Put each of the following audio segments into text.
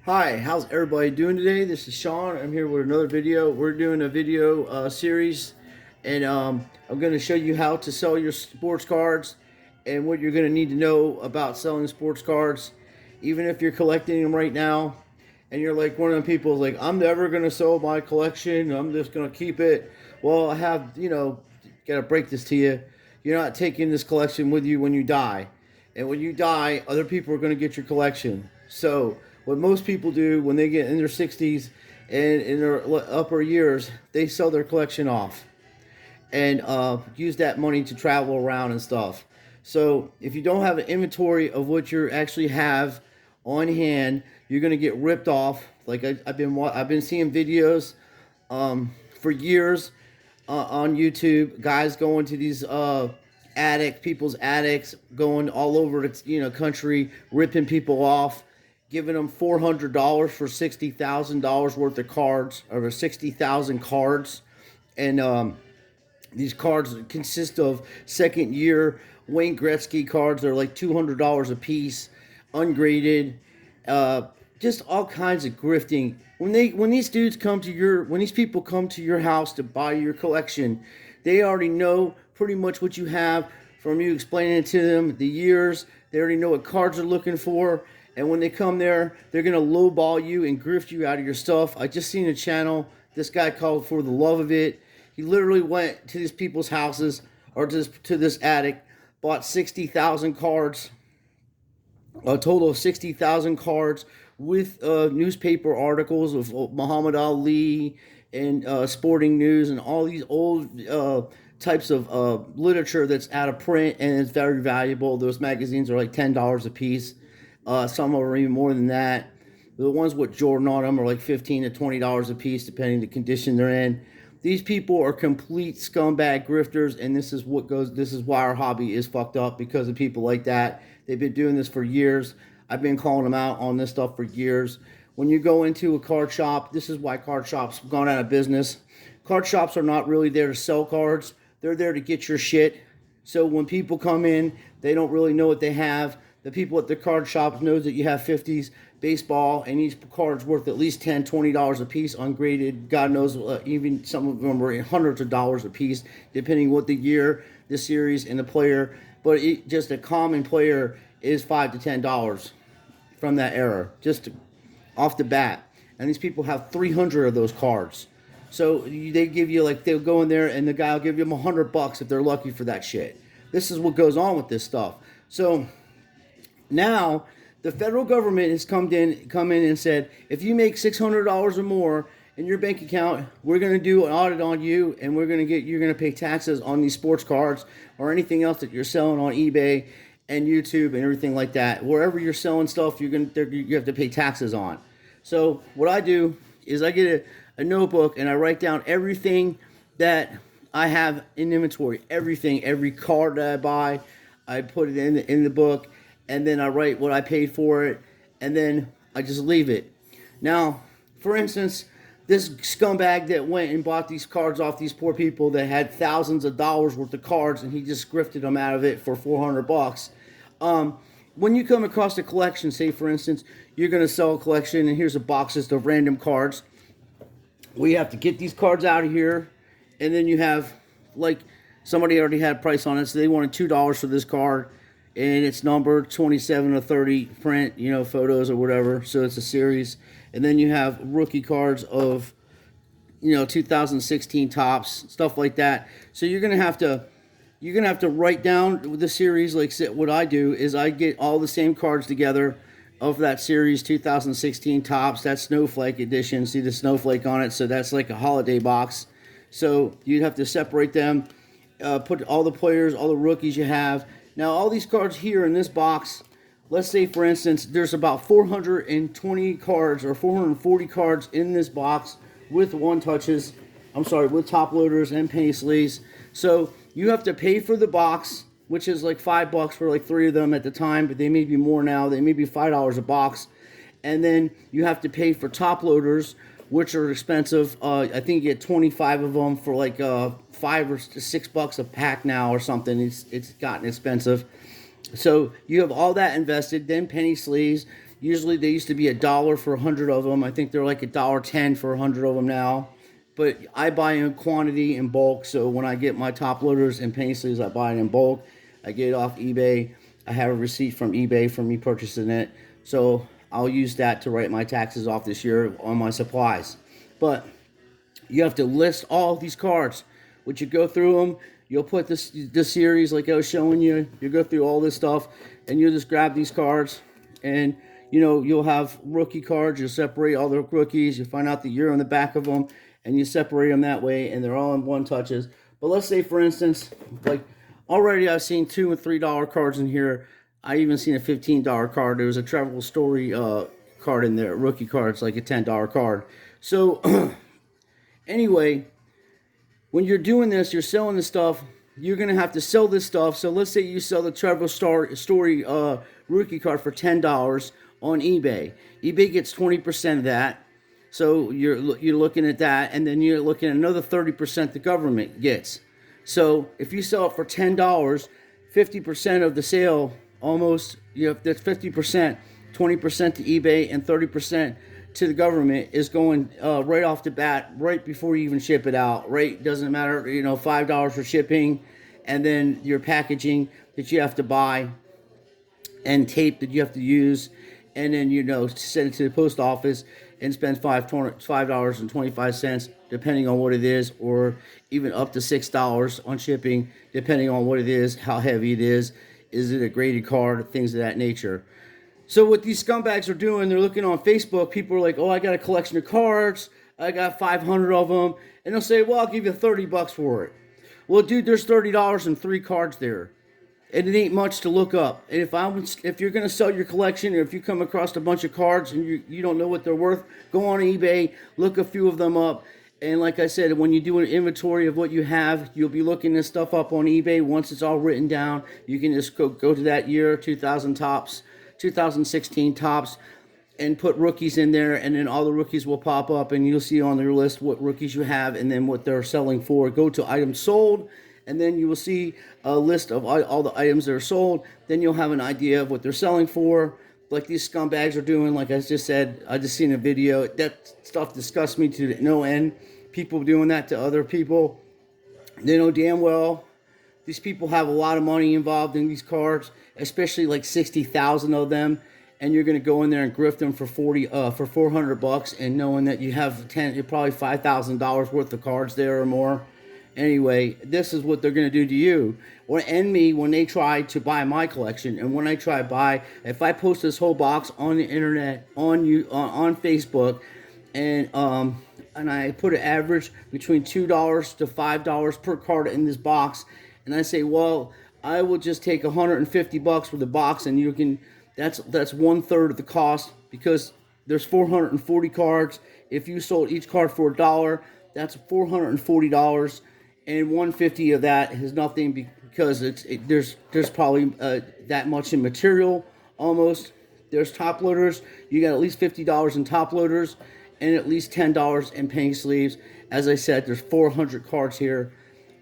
Hi, how's everybody doing today? This is Sean. I'm here with another video. We're doing a video series, and I'm going to show you how to sell your sports cards and what you're going to need to know about selling sports cards. Even if you're collecting them right now, and you're like one of the people like, I'm never going to sell my collection. I'm just going to keep it. Well, I have, got to break this to you. You're not taking this collection with you when you die. And when you die, other people are going to get your collection. So what most people do when they get in their 60s and in their upper years, they sell their collection off and use that money to travel around and stuff. So if you don't have an inventory of what you actually have on hand, you're going to get ripped off. Like I've been seeing videos for years on YouTube, guys going to these people's attics, going all over the country, ripping people off, giving them $400 for $60,000 worth of cards, or 60,000 cards, and these cards consist of second year Wayne Gretzky cards. They're like $200 a piece, ungraded, just all kinds of grifting. When these people come to your house to buy your collection, they already know pretty much what you have from you explaining it to them, the years. They already know what cards they're looking for. And when they come there, they're going to lowball you and grift you out of your stuff. I just seen a channel. This guy called For the Love of It. He literally went to these people's houses, or to this attic, bought 60,000 cards, a total of 60,000 cards with newspaper articles of Muhammad Ali and sporting news and all these old types of literature that's out of print and it's very valuable. Those magazines are like $10 a piece. Some are even more than that. The ones with Jordan on them are like $15 to $20 a piece, depending the condition they're in. These people are complete scumbag grifters, and this is why our hobby is fucked up, because of people like that. They've been doing this for years. I've been calling them out on this stuff for years. When you go into a card shop, this is why card shops have gone out of business. Card shops are not really there to sell cards. They're there to get your shit. So when people come in, they don't really know what they have. The people at the card shops knows that you have 50s baseball, and each card's worth at least $10, $20 a piece, ungraded. God knows, even some of them are hundreds of dollars a piece, depending what the year, the series, and the player. But just a common player is $5 to $10 from that era, just off the bat. And these people have 300 of those cards. So they give you, like, they'll go in there and the guy will give you them $100 if they're lucky for that shit. This is what goes on with this stuff. So now the federal government has come in and said, if you make $600 or more in your bank account, we're going to do an audit on you, and you're going to pay taxes on these sports cards or anything else that you're selling on eBay and YouTube and everything like that. Wherever you're selling stuff, you have to pay taxes on. So what I do is I get a notebook and I write down everything that I have in inventory. Everything, every card that I buy, I put it in the book, and then I write what I paid for it, and then I just leave it. Now, for instance, this scumbag that went and bought these cards off these poor people that had thousands of dollars worth of cards, and he just grifted them out of it for $400. When you come across a collection, say for instance, you're going to sell a collection, and here's a box list of random cards. We have to get these cards out of here, and then you have, like, somebody already had a price on it, so they wanted $2 for this card, and it's numbered 27 to 30 print, photos or whatever, so it's a series. And then you have rookie cards of, 2016 tops, stuff like that. So you're gonna have to write down the series. Like what I do is I get all the same cards together of that series, 2016 tops. That snowflake edition. See the snowflake on it, so that's like a holiday box. So you'd have to separate them, put all the players, all the rookies you have. Now, all these cards here in this box, let's say, for instance, there's about 420 cards or 440 cards in this box with with top loaders and penny sleeves. So you have to pay for the box, which is like $5 for like 3 of them at the time, but they may be more now. They may be $5 a box. And then you have to pay for top loaders, which are expensive. I think you get 25 of them for like $5 or $6 a pack now or something. It's gotten expensive. So you have all that invested, then penny sleeves. Usually they used to be $1 for 100 of them. I think they're like $1.10 for 100 of them now. But I buy in quantity in bulk, so when I get my top loaders and paint sleeves, I buy it in bulk. I get it off eBay. I have a receipt from eBay for me purchasing it, so I'll use that to write my taxes off this year on my supplies. But you have to list all of these cards. Once you go through them, you'll put this series like I was showing you. You go through all this stuff, and you'll just grab these cards, and you'll have rookie cards. You'll separate all the rookies. You find out the year on the back of them, and you separate them that way, and they're all in one touches. But let's say, for instance, like already I've seen $2 and $3 cards in here. I even seen a $15 card. There was a Travel Story card in there, rookie card. It's like a $10 card. So anyway, when you're doing this, you're selling this stuff. You're gonna have to sell this stuff. So let's say you sell the Travel Story rookie card for $10 on eBay. eBay gets 20% of that. So you're looking at that, and then you're looking at another 30% the government gets. So if you sell it for $10, 50% of the sale, almost, that's 50%, 20% to eBay and 30% to the government is going right off the bat, right before you even ship it out. Right, doesn't matter, $5 for shipping, and then your packaging that you have to buy, and tape that you have to use, and then send it to the post office and spend $5.25 depending on what it is, or even up to $6 on shipping depending on what it is, how heavy it is it a graded card, things of that nature. So what these scumbags are doing, they're looking on Facebook. People are like, oh, I got a collection of cards, I got 500 of them, and they'll say, well, I'll give you $30 for it. Well, dude, there's $30 and 3 cards there. And it ain't much to look up. And if you're gonna sell your collection, or if you come across a bunch of cards and you don't know what they're worth, go on eBay, look a few of them up. And like I said, when you do an inventory of what you have, you'll be looking this stuff up on eBay. Once it's all written down, you can just go to that year, 2016 tops, and put rookies in there, and then all the rookies will pop up, and you'll see on your list what rookies you have and then what they're selling for. Go to items sold, and then you will see a list of all the items that are sold. Then you'll have an idea of what they're selling for. Like these scumbags are doing, like I just said, I just seen a video. That stuff disgusts me to no end. People doing that to other people. They know damn well these people have a lot of money involved in these cards, especially like 60,000 of them. And you're going to go in there and grift them for $400, and knowing that you have probably $5,000 worth of cards there or more. Anyway, this is what they're going to do to you and me when they try to buy my collection. And when I try to buy, if I post this whole box on the internet, on Facebook, and I put an average between $2 to $5 per card in this box, and I say, well, I will just take $150 for the box, and you can. That's 1/3 of the cost, because there's 440 cards. If you sold each card for $1, that's $440. And $150 of that is nothing, because there's probably that much in material almost. There's top loaders. You got at least $50 in top loaders, and at least $10 in paint sleeves. As I said, there's 400 cards here,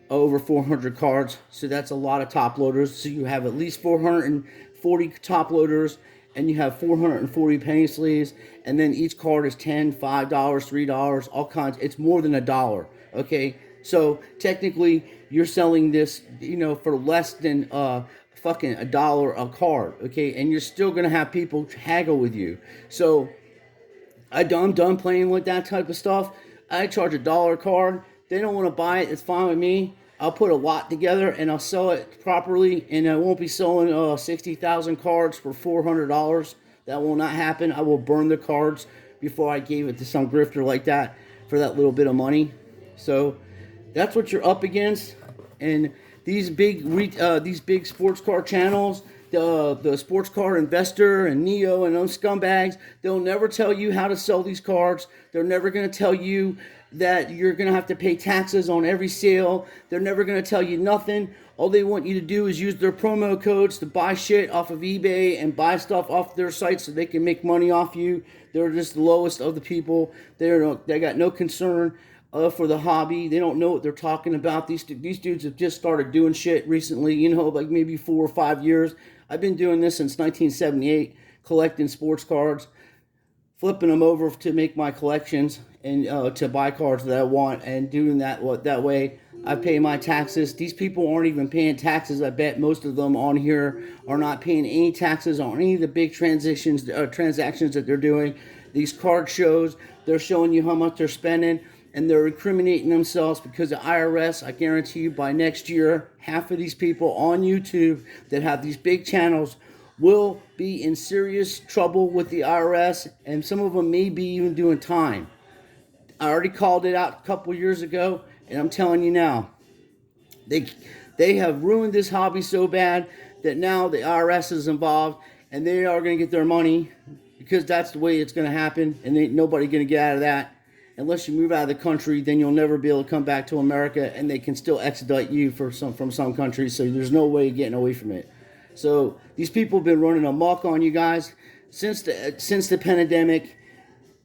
over 400 cards. So that's a lot of top loaders. So you have at least 440 top loaders, and you have 440 paint sleeves, and then each card is $10, $5, $3, all kinds. It's more than $1. Okay. So technically, you're selling this, for less than fucking $1 a card, okay? And you're still gonna have people haggle with you. So I'm done playing with that type of stuff. I charge $1 a card. They don't want to buy it. It's fine with me. I'll put a lot together and I'll sell it properly, and I won't be selling 60,000 cards for $400. That will not happen. I will burn the cards before I gave it to some grifter like that for that little bit of money. So that's what you're up against. And these big sports card channels, the Sports Card Investor and Neo and those scumbags, they'll never tell you how to sell these cards. They're never going to tell you that you're going to have to pay taxes on every sale. They're never going to tell you nothing. All they want you to do is use their promo codes to buy shit off of eBay and buy stuff off their site so they can make money off you. They're just the lowest of the people. They got no concern for the hobby. They don't know what they're talking about. These dudes have just started doing shit recently, like maybe 4 or 5 years. I've been doing this since 1978, collecting sports cards, flipping them over to make my collections and to buy cards that I want, and doing that way I pay my taxes. These people aren't even paying taxes. I bet most of them on here are not paying any taxes on any of the big transactions that they're doing. These card shows, they're showing you how much they're spending, and they're incriminating themselves because the IRS, I guarantee you by next year, half of these people on YouTube that have these big channels will be in serious trouble with the IRS, and some of them may be even doing time. I already called it out a couple years ago, and I'm telling you now, they have ruined this hobby so bad that now the IRS is involved, and they are going to get their money, because that's the way it's going to happen, and ain't nobody going to get out of that. Unless you move out of the country, then you'll never be able to come back to America, and they can still extradite you from some countries, so there's no way of getting away from it. So these people have been running amok on you guys since the pandemic.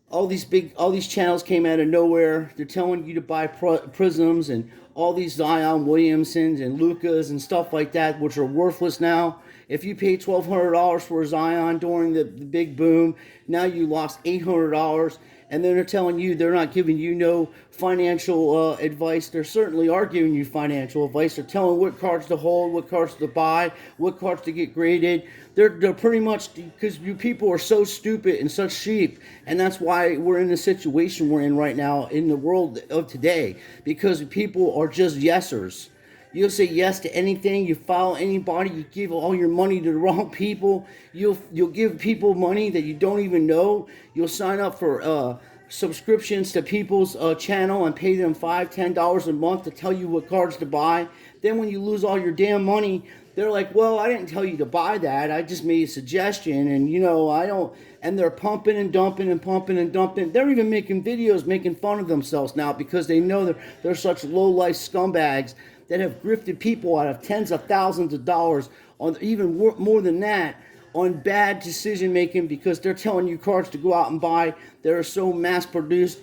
All these channels came out of nowhere. They're telling you to buy prisms and all these Zion Williamsons and Lucas and stuff like that, which are worthless now. If you paid $1,200 for a Zion during the big boom, now you lost $800. And then they're telling you they're not giving you no financial advice. They certainly are giving you financial advice. They're telling what cards to hold, what cards to buy, what cards to get graded. They're pretty much, because you people are so stupid and such sheep, and that's why we're in the situation we're in right now in the world of today, because people are just yesers. You'll say yes to anything. You follow anybody. You give all your money to the wrong people. You'll give people money that you don't even know. You'll sign up for subscriptions to people's channel and pay them $5, $10 a month to tell you what cards to buy. Then when you lose all your damn money, they're like, well, I didn't tell you to buy that. I just made a suggestion, and I don't. And they're pumping and dumping and pumping and dumping. They're even making videos making fun of themselves now, because they know they're such low-life scumbags that have grifted people out of tens of thousands of dollars, on even more than that, on bad decision making, because they're telling you cards to go out and buy that are so mass produced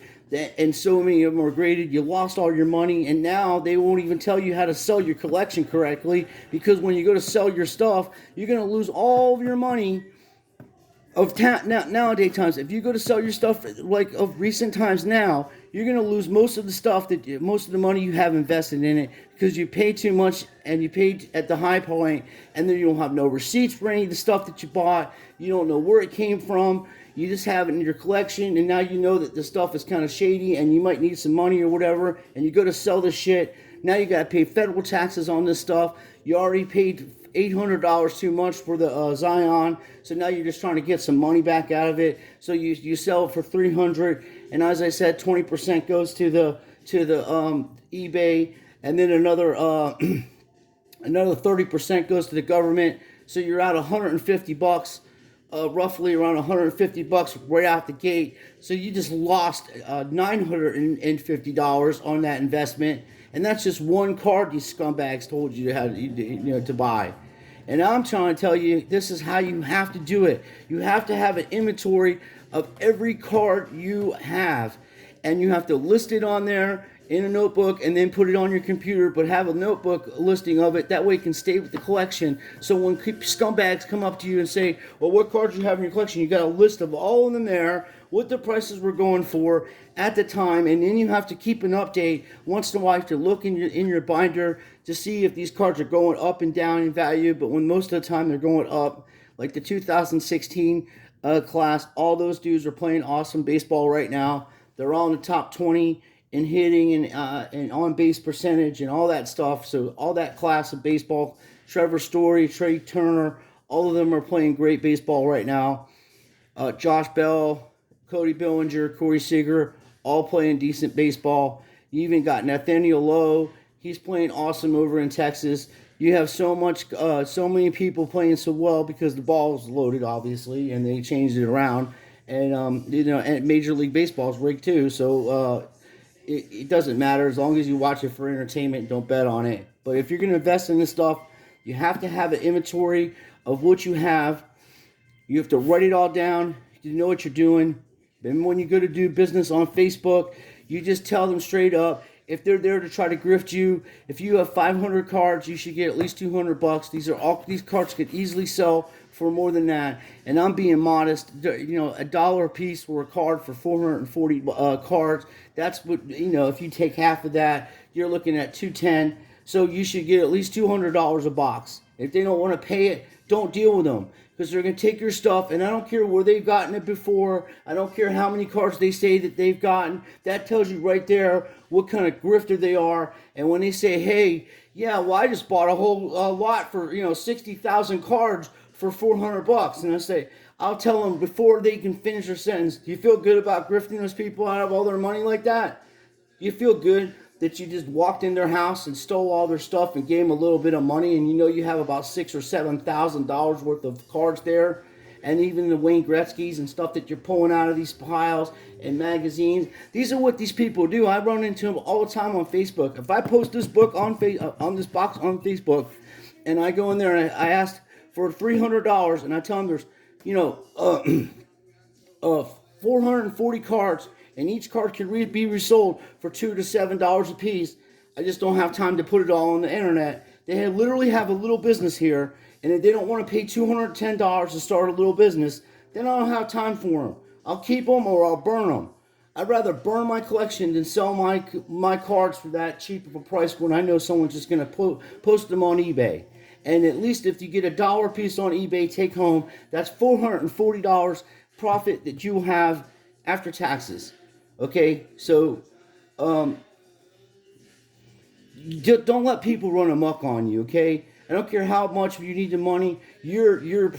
and so many of them are graded. You lost all your money, and now they won't even tell you how to sell your collection correctly, because when you go to sell your stuff, you're going to lose all of your money. Nowadays times, if you go to sell your stuff like of recent times now, you're going to lose most of the money you have invested in it, because you paid too much, and you paid at the high point, and then you don't have no receipts for any of the stuff that you bought. You don't know where it came from. You just have it in your collection, and now you know that the stuff is kind of shady, and you might need some money or whatever, and you go to sell this shit. Now you got to pay federal taxes on this stuff. You already paid $800 too much for the Zion, so now you're just trying to get some money back out of it. So you sell it for $300, and as I said, 20% goes to the eBay, and then another 30% goes to the government. So you're out $150, roughly around $150 right out the gate. So you just lost $950 on that investment. And that's just one card these scumbags told you to buy. And I'm trying to tell you, this is how you have to do it. You have to have an inventory of every card you have. And you have to list it on there in a notebook, and then put it on your computer, but have a notebook listing of it. That way it can stay with the collection. So when scumbags come up to you and say, well, what cards do you have in your collection? You got a list of all of them there, what the prices were going for at the time, and then you have to keep an update once in a while to look in your binder to see if these cards are going up and down in value. But when most of the time they're going up, like the 2016 class, all those dudes are playing awesome baseball right now. They're all in the top 20 in hitting and on-base percentage and all that stuff. So all that class of baseball, Trevor Story, Trey Turner, all of them are playing great baseball right now. Josh Bell, Cody Bellinger, Corey Seager, all playing decent baseball. You even got Nathaniel Lowe. He's playing awesome over in Texas. You have so many people playing so well because the ball is loaded, obviously, and they changed it around. And and Major League Baseball is rigged too. So it doesn't matter as long as you watch it for entertainment. Don't bet on it. But if you're going to invest in this stuff, you have to have an inventory of what you have. You have to write it all down. You know what you're doing. Then when you go to do business on Facebook, you just tell them straight up. If they're there to try to grift you, if you have 500 cards, you should get at least $200. These cards could easily sell for more than that, and I'm being modest. You know, $1 a piece for a card for 440 cards. That's what, you know. If you take half of that, you're looking at 210. So you should get at least $200 a box. If they don't want to pay it, don't deal with them, because they're going to take your stuff, and I don't care where they've gotten it before. I don't care how many cards they say that they've gotten. That tells you right there what kind of grifter they are. And when they say, hey, yeah, well, I just bought a whole lot for, 60,000 cards for $400, and I'll tell them before they can finish their sentence, do you feel good about grifting those people out of all their money like that? Do you feel good that you just walked in their house and stole all their stuff and gave them a little bit of money, and you have about $6,000 or $7,000 worth of cards there, and even the Wayne Gretzky's and stuff that you're pulling out of these piles and magazines? These are what these people do. I run into them all the time on Facebook. If I post this book on this box on Facebook, and I go in there and I ask for $300, and I tell them there's 440 cards, and each card can be resold for $2 to $7 a piece. I just don't have time to put it all on the internet. They literally have a little business here, and if they don't want to pay $210 to start a little business, then I don't have time for them. I'll keep them or I'll burn them. I'd rather burn my collection than sell my cards for that cheap of a price when I know someone's just going to post them on eBay. And at least if you get $1 a piece on eBay, take home, that's $440 profit that you have after taxes. Okay, so don't let people run amok on you. Okay, I don't care how much you need the money. You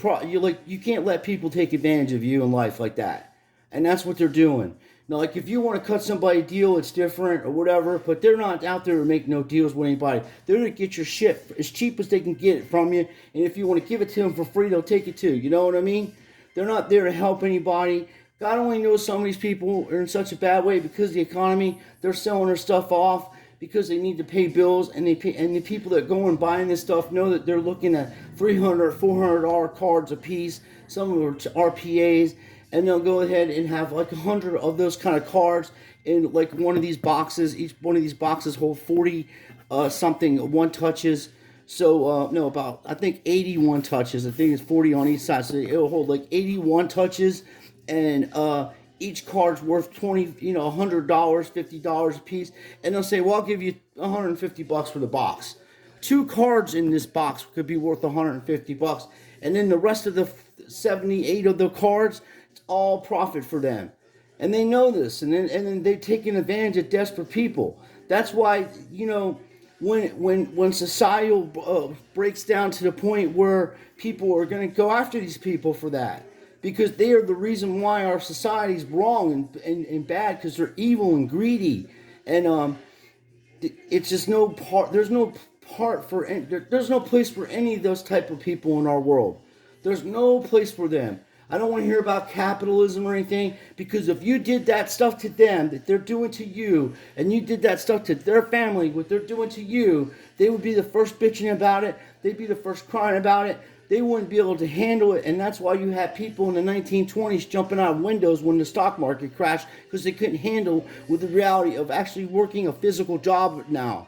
can't let people take advantage of you in life like that, and that's what they're doing. Now, like, if you want to cut somebody a deal, it's different or whatever, but they're not out there to make no deals with anybody. They're going to get your shit as cheap as they can get it from you, and if you want to give it to them for free, they'll take it too. You know what I mean? They're not there to help anybody. God only knows some of these people are in such a bad way because of the economy. They're selling their stuff off because they need to pay bills, and the people that go and buying this stuff know that they're looking at $300, $400 cards a piece. Some of them are RPAs. And they'll go ahead and have like 100 of those kind of cards in like one of these boxes. Each one of these boxes hold 40 something one touches. So no, about I think 81 touches. I think it's 40 on each side. So it'll hold like 81 touches, and each card's worth $100, $50 a piece. And they'll say, well, I'll give you $150 for the box. 2 cards in this box could be worth $150, and then the rest of the 78 of the cards, all profit for them, and they know this, and then they're taking advantage of desperate people. That's why when society breaks down to the point where people are going to go after these people for that, because they are the reason why our society's wrong and bad, because they're evil and greedy, and it's just no part. There's no place for any of those type of people in our world. There's no place for them. I don't want to hear about capitalism or anything, because if you did that stuff to them that they're doing to you, and you did that stuff to their family, what they're doing to you, they would be the first bitching about it. They'd be the first crying about it. They wouldn't be able to handle it, and that's why you had people in the 1920s jumping out of windows when the stock market crashed, because they couldn't handle with the reality of actually working a physical job now.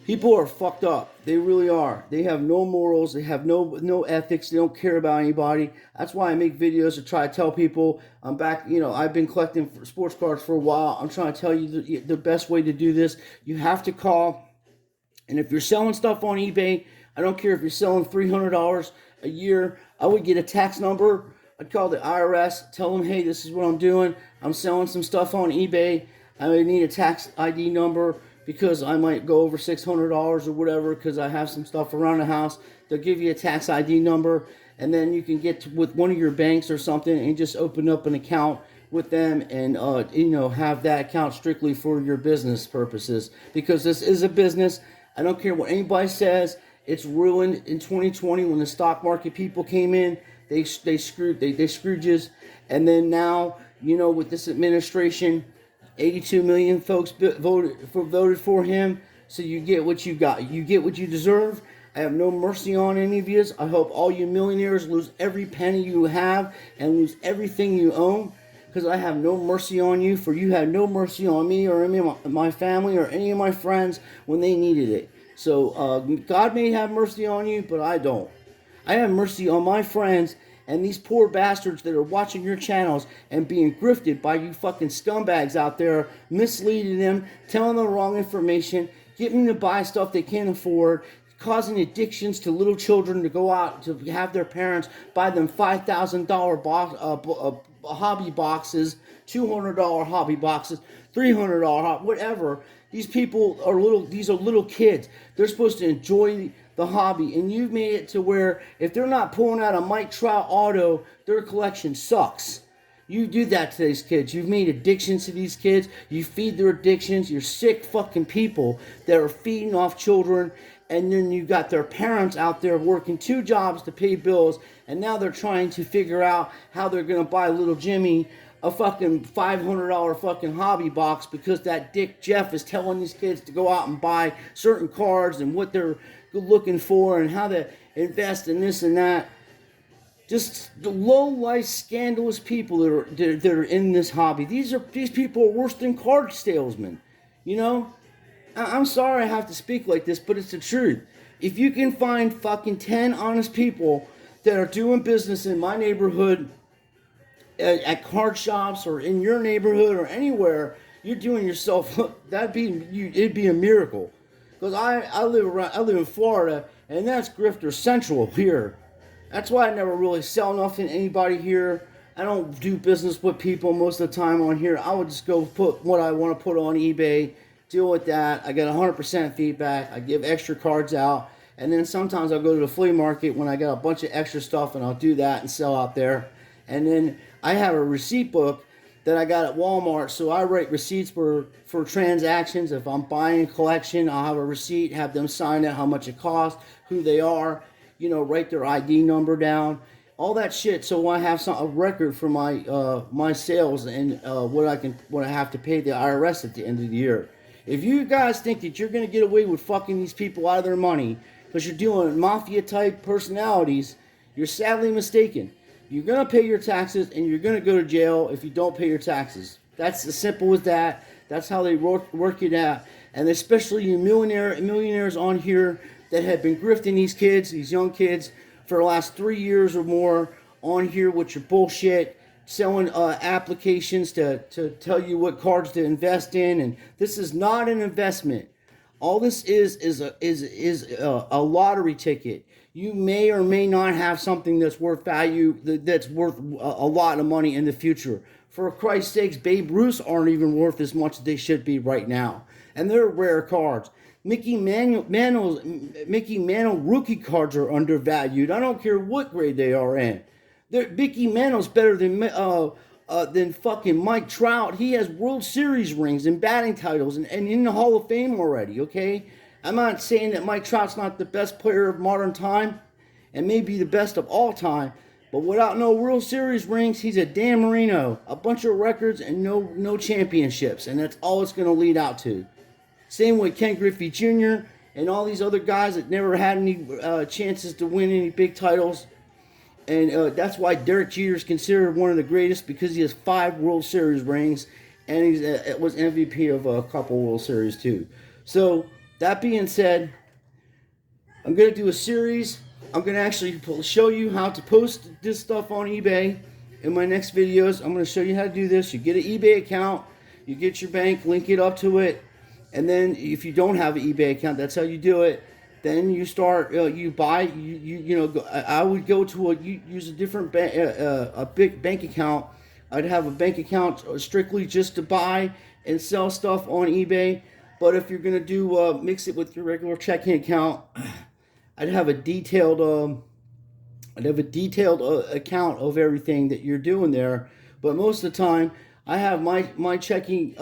People are fucked up. They really are. They have no morals. They have no ethics. They don't care about anybody. That's why I make videos to try to tell people I'm back. I've been collecting sports cards for a while. I'm trying to tell you the best way to do this. You have to call. And if you're selling stuff on eBay, I don't care if you're selling $300 a year, I would get a tax number. I'd call the IRS, tell them, hey, this is what I'm doing. I'm selling some stuff on eBay. I would need a tax ID number, because I might go over $600 or whatever, because I have some stuff around the house. They'll give you a tax ID number, and then you can get with one of your banks or something and just open up an account with them, and have that account strictly for your business purposes, because this is a business. I don't care what anybody says. It's ruined in 2020 when the stock market people came in. They screwed Scrooges, and then now with this administration, 82 million folks voted for him. So you get what you got. You get what you deserve. I have no mercy on any of you. I hope all you millionaires lose every penny you have and lose everything you own, because I have no mercy on you, for you had no mercy on me or any of my family or any of my friends when they needed it. So God may have mercy on you, but I don't. I have mercy on my friends and these poor bastards that are watching your channels and being grifted by you fucking scumbags out there, misleading them, telling them wrong information, getting them to buy stuff they can't afford, causing addictions to little children to go out to have their parents buy them $5,000 hobby boxes, $200 hobby boxes, $300 whatever. These people are these are little kids. They're supposed to enjoy the hobby, and you've made it to where if they're not pulling out a Mike Trout auto, their collection sucks. You do that to these kids. You've made addictions to these kids. You feed their addictions. You're sick fucking people that are feeding off children, and then you got their parents out there working 2 jobs to pay bills, and now they're trying to figure out how they're going to buy little Jimmy a fucking $500 fucking hobby box because that dick Jeff is telling these kids to go out and buy certain cards and what they're looking for and how to invest in this and that. Just the low-life, scandalous people that are in this hobby. These people are worse than card salesmen. You know, I'm sorry I have to speak like this, but it's the truth. If you can find fucking 10 honest people that are doing business in my neighborhood, at card shops or in your neighborhood or anywhere, you're doing yourself. It'd be a miracle. Because I live in Florida, and that's Grifter Central here. That's why I never really sell nothing to anybody here. I don't do business with people most of the time on here. I would just go put what I want to put on eBay, deal with that. I get 100% feedback. I give extra cards out. And then sometimes I'll go to the flea market when I got a bunch of extra stuff, and I'll do that and sell out there. And then I have a receipt book that I got at Walmart, so I write receipts for transactions. If I'm buying a collection, I'll have a receipt, have them sign it, how much it costs, who they are, you know, write their ID number down, all that shit. So I have a record for my sales and what I have to pay the IRS at the end of the year. If you guys think that you're gonna get away with fucking these people out of their money because you're doing mafia type personalities, you're sadly mistaken. You're going to pay your taxes, and you're going to go to jail if you don't pay your taxes. That's as simple as that. That's how they work it out. And especially you millionaires on here that have been grifting these kids, these young kids, for the last 3 years or more on here with your bullshit, selling applications to tell you what cards to invest in. And this is not an investment. All this is a lottery ticket. You may or may not have something that's worth value, that's worth a lot of money in the future. For Christ's sakes, Babe Ruths aren't even worth as much as they should be right now. And they're rare cards. Mickey Mantle rookie cards are undervalued. I don't care what grade they are in. Mickey Mantle's better than fucking Mike Trout. He has World Series rings and batting titles and in the Hall of Fame already, okay? I'm not saying that Mike Trout's not the best player of modern time and maybe the best of all time, but without no World Series rings, he's a Dan Marino. A bunch of records and no championships, and that's all it's going to lead out to. Same with Ken Griffey Jr. and all these other guys that never had any chances to win any big titles. And that's why Derek Jeter is considered one of the greatest, because he has 5 World Series rings, and he was MVP of a couple World Series too. So that being said, I'm going to do a series. I'm going to actually show you how to post this stuff on eBay in my next videos. I'm going to show you how to do this. You get an eBay account, you get your bank, link it up to it, and then if you don't have an eBay account, that's how you do it. Then you start, you buy, you know, I would go to use a different big bank account. I'd have a bank account strictly just to buy and sell stuff on eBay. But if you're gonna do mix it with your regular checking account, I'd have a detailed account of everything that you're doing there. But most of the time, I have my checking,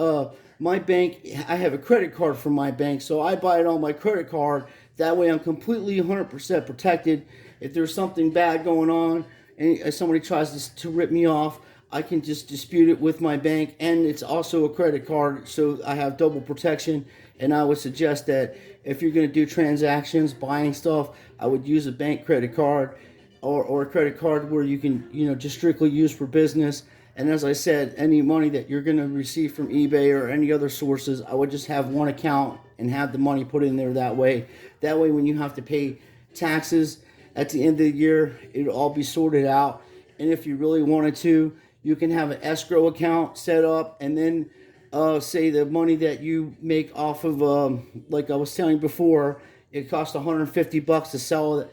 my bank. I have a credit card from my bank, so I buy it on my credit card. That way, I'm completely 100% protected. If there's something bad going on and somebody tries to rip me off, I can just dispute it with my bank, and it's also a credit card, so I have double protection. And I would suggest that if you're going to do transactions, buying stuff, I would use a bank credit card or a credit card where you can, you know, just strictly use for business. And as I said, any money that you're going to receive from eBay or any other sources, I would just have one account and have the money put in there that way. That way, when you have to pay taxes, At the end of the year, it'll all be sorted out. And if you really wanted to, you can have an escrow account set up, and then say the money that you make off of, like I was telling you before, it costs $150 to sell it.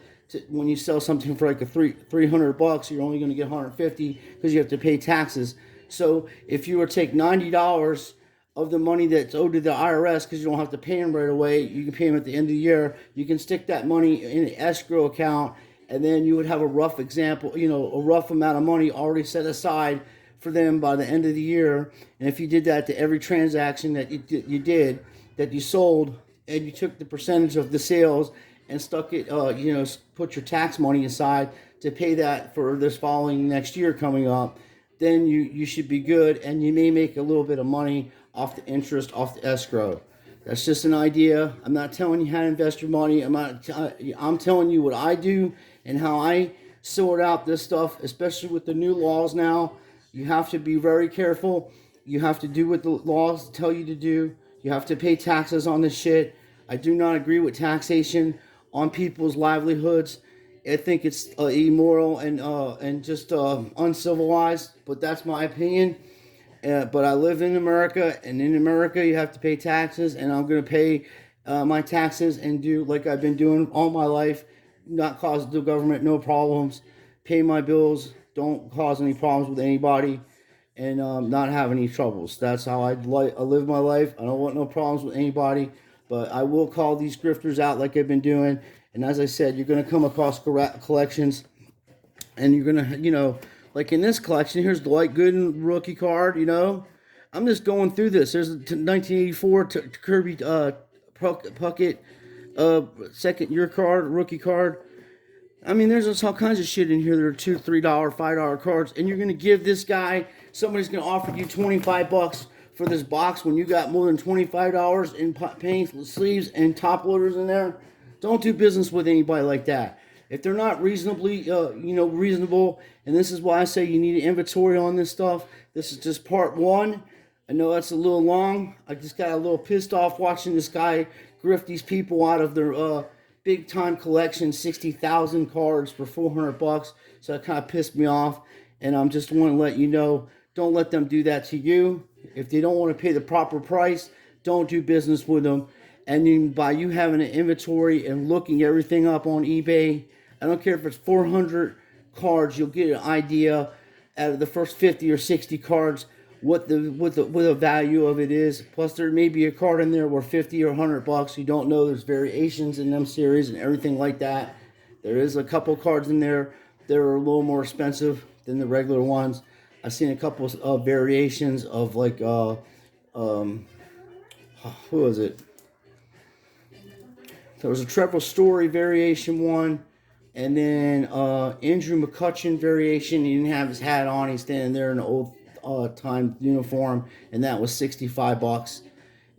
When you sell something for like a $300, you're only going to get 150 because you have to pay taxes. So if you were to take $90 of the money that's owed to the IRS, because you don't have to pay them right away, you can pay them at the end of the year. You can stick that money in an escrow account, and then you would have a rough example, a rough amount of money already set aside for them by the end of the year. And if you did that to every transaction that you did, that you sold, and you took the percentage of the sales and stuck it, put your tax money aside to pay that for this following next year coming up, then you should be good, and you may make a little bit of money off the interest, off the escrow. That's just an idea. I'm not telling you how to invest your money. I'm telling you what I do and how I sort out this stuff, especially with the new laws now. You have to be very careful. You have to do what the laws tell you to do. You have to pay taxes on this shit. I do not agree with taxation on people's livelihoods. I think it's immoral and just uncivilized, but that's my opinion. But I live in America, and in America you have to pay taxes, and I'm going to pay my taxes and do like I've been doing all my life, not cause the government no problems, pay my bills, don't cause any problems with anybody, and not have any troubles. That's how I live my life. I don't want no problems with anybody, but I will call these grifters out like I've been doing. And as I said, you're going to come across collections, and you're going to, like in this collection, here's the Dwight Gooden rookie card, I'm just going through this. There's a 1984 Kirby Puckett second year card, rookie card. I mean, there's just all kinds of shit in here. There are $2, $3, $5 cards, and you're going to give this guy, somebody's going to offer you $25 for this box when you got more than $25 in paint sleeves and top loaders in there. Don't do business with anybody like that. If they're not reasonably, reasonable, and this is why I say you need an inventory on this stuff. This is just part one. I know that's a little long. I just got a little pissed off watching this guy grift these people out of their big time collection, 60,000 cards for $400. So that kind of pissed me off, and I'm just want to let you know, don't let them do that to you. If they don't want to pay the proper price, don't do business with them. And then by you having an inventory and looking everything up on eBay, I don't care if it's 400 cards, you'll get an idea out of the first 50 or 60 cards what the value of it is. Plus, there may be a card in there where 50 or $100. You don't know. There's variations in them series and everything like that. There is a couple cards in there that are a little more expensive than the regular ones. I've seen a couple of variations of like who was it? There was a Trevor Story variation one, and then Andrew McCutcheon variation. He didn't have his hat on. He's standing there in an old time uniform, and that was $65.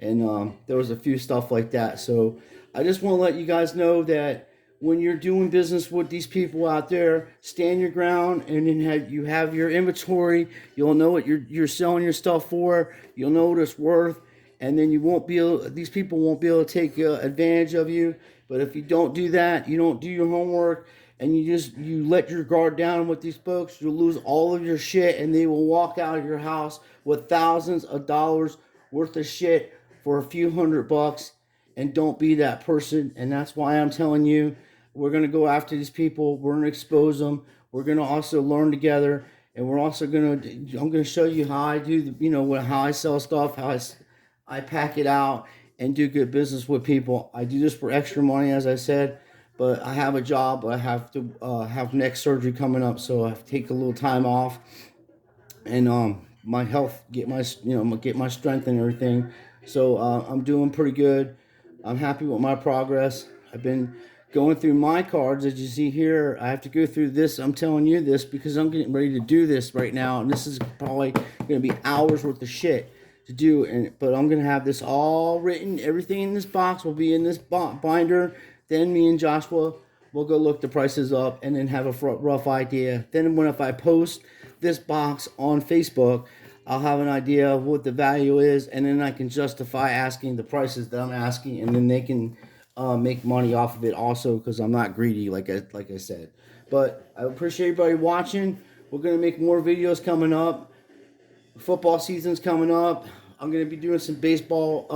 And there was a few stuff like that. So I just want to let you guys know that when you're doing business with these people out there, stand your ground, and then you have your inventory. You'll know what you're selling your stuff for. You'll know what it's worth. And then these people won't be able to take advantage of you. But if you don't do that, you don't do your homework, and you let your guard down with these folks, you'll lose all of your shit, and they will walk out of your house with thousands of dollars worth of shit for a few $100. And don't be that person. And that's why I'm telling you, we're going to go after these people. We're going to expose them. We're going to also learn together. And we're also I'm going to show you how I do, how I sell stuff, how I pack it out and do good business with people. I do this for extra money, as I said, but I have a job. I have to have neck surgery coming up, so I have to take a little time off, and my health, get my strength and everything. So I'm doing pretty good. I'm happy with my progress. I've been going through my cards, as you see here. I have to go through this. I'm telling you this because I'm getting ready to do this right now, and this is probably going to be hours worth of shit to do, but I'm gonna have this all written. Everything in this box will be in this binder. Then me and Joshua will go look the prices up and then have a rough idea. Then if I post this box on Facebook, I'll have an idea of what the value is, and then I can justify asking the prices that I'm asking, and then they can make money off of it also, because I'm not greedy, like I said. But I appreciate everybody watching. We're gonna make more videos coming up. Football season's coming up. I'm gonna be doing some baseball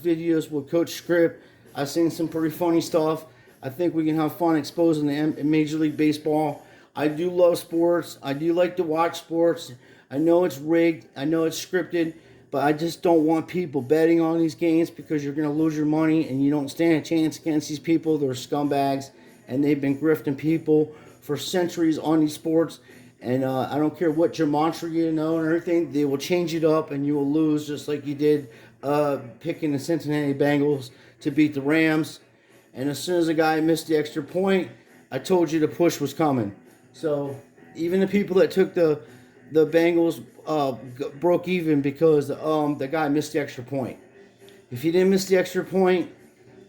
videos with Coach Script. I've seen some pretty funny stuff. I think we can have fun exposing the Major League Baseball. I do love sports. I do like to watch sports. I know it's rigged. I know it's scripted. But I just don't want people betting on these games, because you're going to lose your money and you don't stand a chance against these people. They're scumbags, and they've been grifting people for centuries on these sports. And I don't care what your mantra you know and everything, they will change it up and you will lose, just like you did picking the Cincinnati Bengals to beat the Rams. And as soon as a guy missed the extra point, I told you the push was coming. So even the people that took the Bengals broke even because the guy missed the extra point. If he didn't miss the extra point,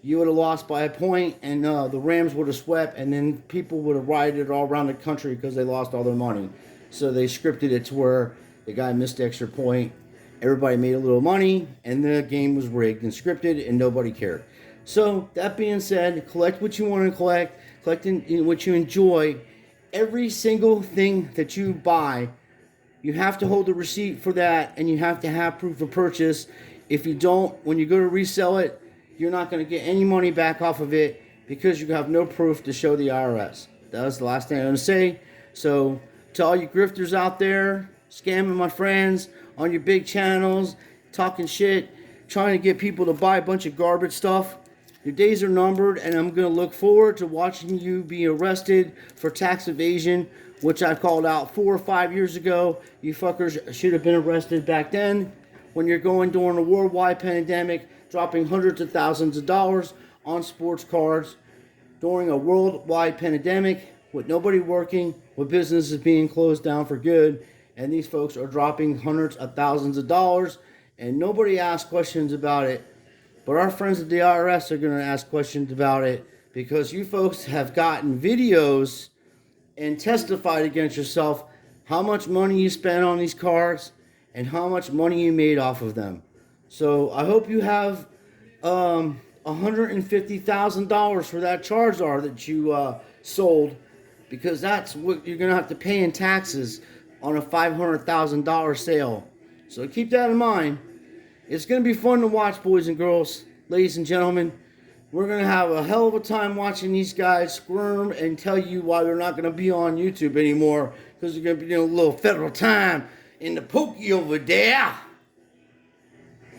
you would have lost by a point, and the Rams would have swept, and then people would have rioted all around the country because they lost all their money. So they scripted it to where the guy missed the extra point, everybody made a little money, and the game was rigged and scripted, and nobody cared. So that being said, collect what you want to collect what you enjoy. Every single thing that you buy, you have to hold the receipt for that, and you have to have proof of purchase. If you don't, when you go to resell it, you're not going to get any money back off of it, because you have no proof to show the IRS. That was the last thing I'm going to say. So to all you grifters out there, scamming my friends on your big channels, talking shit, trying to get people to buy a bunch of garbage stuff, your days are numbered, and I'm going to look forward to watching you be arrested for tax evasion, which I called out 4 or 5 years ago. You fuckers should have been arrested back then, when you're going during a worldwide pandemic, dropping hundreds of thousands of dollars on sports cards during a worldwide pandemic with nobody working, with businesses being closed down for good, and these folks are dropping hundreds of thousands of dollars, and nobody asks questions about it. But our friends at the IRS are going to ask questions about it, because you folks have gotten videos and testified against yourself how much money you spent on these cards and how much money you made off of them. So I hope you have $150,000 for that Charizard that you sold, because that's what you're going to have to pay in taxes on a $500,000 sale. So keep that in mind. It's going to be fun to watch, boys and girls, ladies and gentlemen. We're going to have a hell of a time watching these guys squirm and tell you why they're not going to be on YouTube anymore, because they're going to be doing a little federal time in the pokey over there.